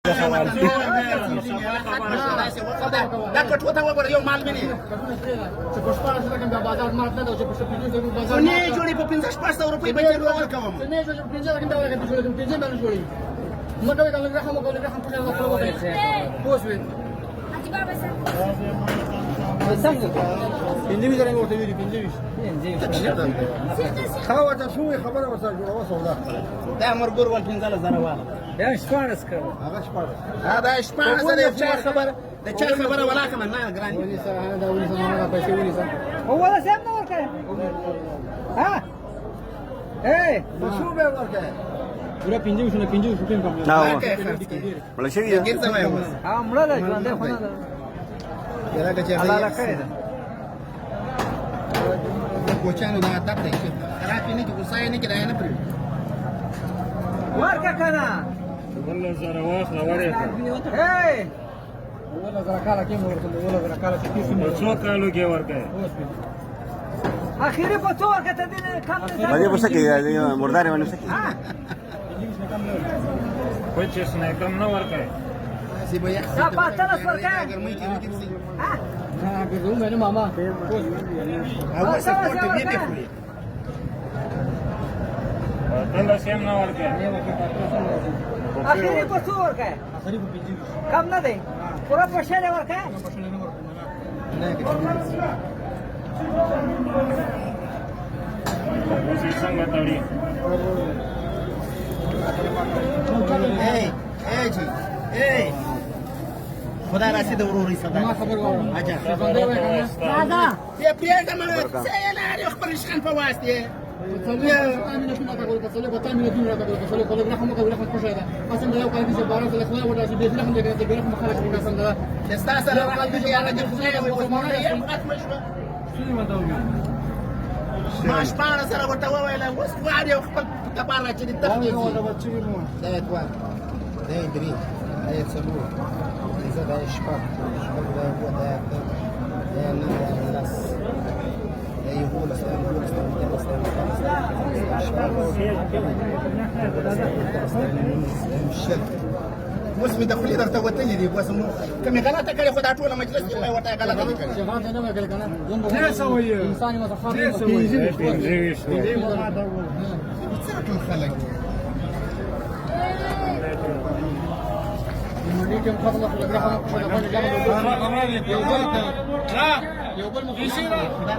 دا کټو ته وګوره یو مال مې نه نه جوړې په 1500 روپۍ به یې ورکوم نه جوړې په 15 غنډه ورکوم جوړې په 15 باندې جوړې مګر دا لږه هم کوله هم په لږه خپل پوسوي څنګه پنځه زره ورته ویلي پنځه خاوه ته شو خبره ورسره جوړه سودا دا مرګور ول 15 زره واله دا شپارس کړه هغه شپارس دا شپارس د چا خبره د چا خبره ولا کوم نه ګران ولي سره دا ولي سره نه پیسې ولي سره هو ولا سم نه ورکه ها اے شو به ورکه پورا 50 شنو 50 شو ټیم کوم نه ولا شي دا ها مړه ده ژوند خو نه ده یلا که چې الله کړی ده کوچانو دا تپ دی راځي نه چې ګوسای نه کړای نه پرې ورکه کنه والله زره واخله ورته اے ولا زره کاله کې ورته ولا زره کاله کې څو کالو کې ورکه اخیری په څو ورکه ته دې کم نه باندې وسه کې مردار باندې وسه ها پچیس نه کم نه ورکه سی به یخ دا پاتنه ورکه اگر مې کې کېږي ها ها ګرځو مې ماما او سپورټ دې دې خوري تنده سیم نه ورکه اخیری په څو ورکه اخیری په 50 کم نه دی پورا پښه دی ورکه نه کې اوس یې څنګه تړي اے جی اے خدا راسي د وروري صدا ما خبر وره اجا راځه یې پیګه مې څه نه لري خبر شخن په واسطه څلې امینه شنو تا کول څلې په تامینه دونه تا کول څلې کول نه هم کوي خو خوشاله اصل دا یو کال چې بارو ته خلا وډا چې به هم دغه دغه مخالفت کوي څنګه دا استا سره راځي چې یاره د خپل په مونږ یې ختم شو څه ما دا وي ما شپاره سره ورته وویل اوس واړ یو خپل کبار چې د تخنیک دا دوه دا درې دا څلور دا شپږ دا هو دا نه لاس يقول مسمي دخولي درته وتلې دي بس کومه غلطه کړې خدای ټول مجلس کې وته غلطه کړې جواب نه وکړ کنه نه سوي انساني متخاف څه خلک مونږ کوم خبره خو دغه یو بل مخې دا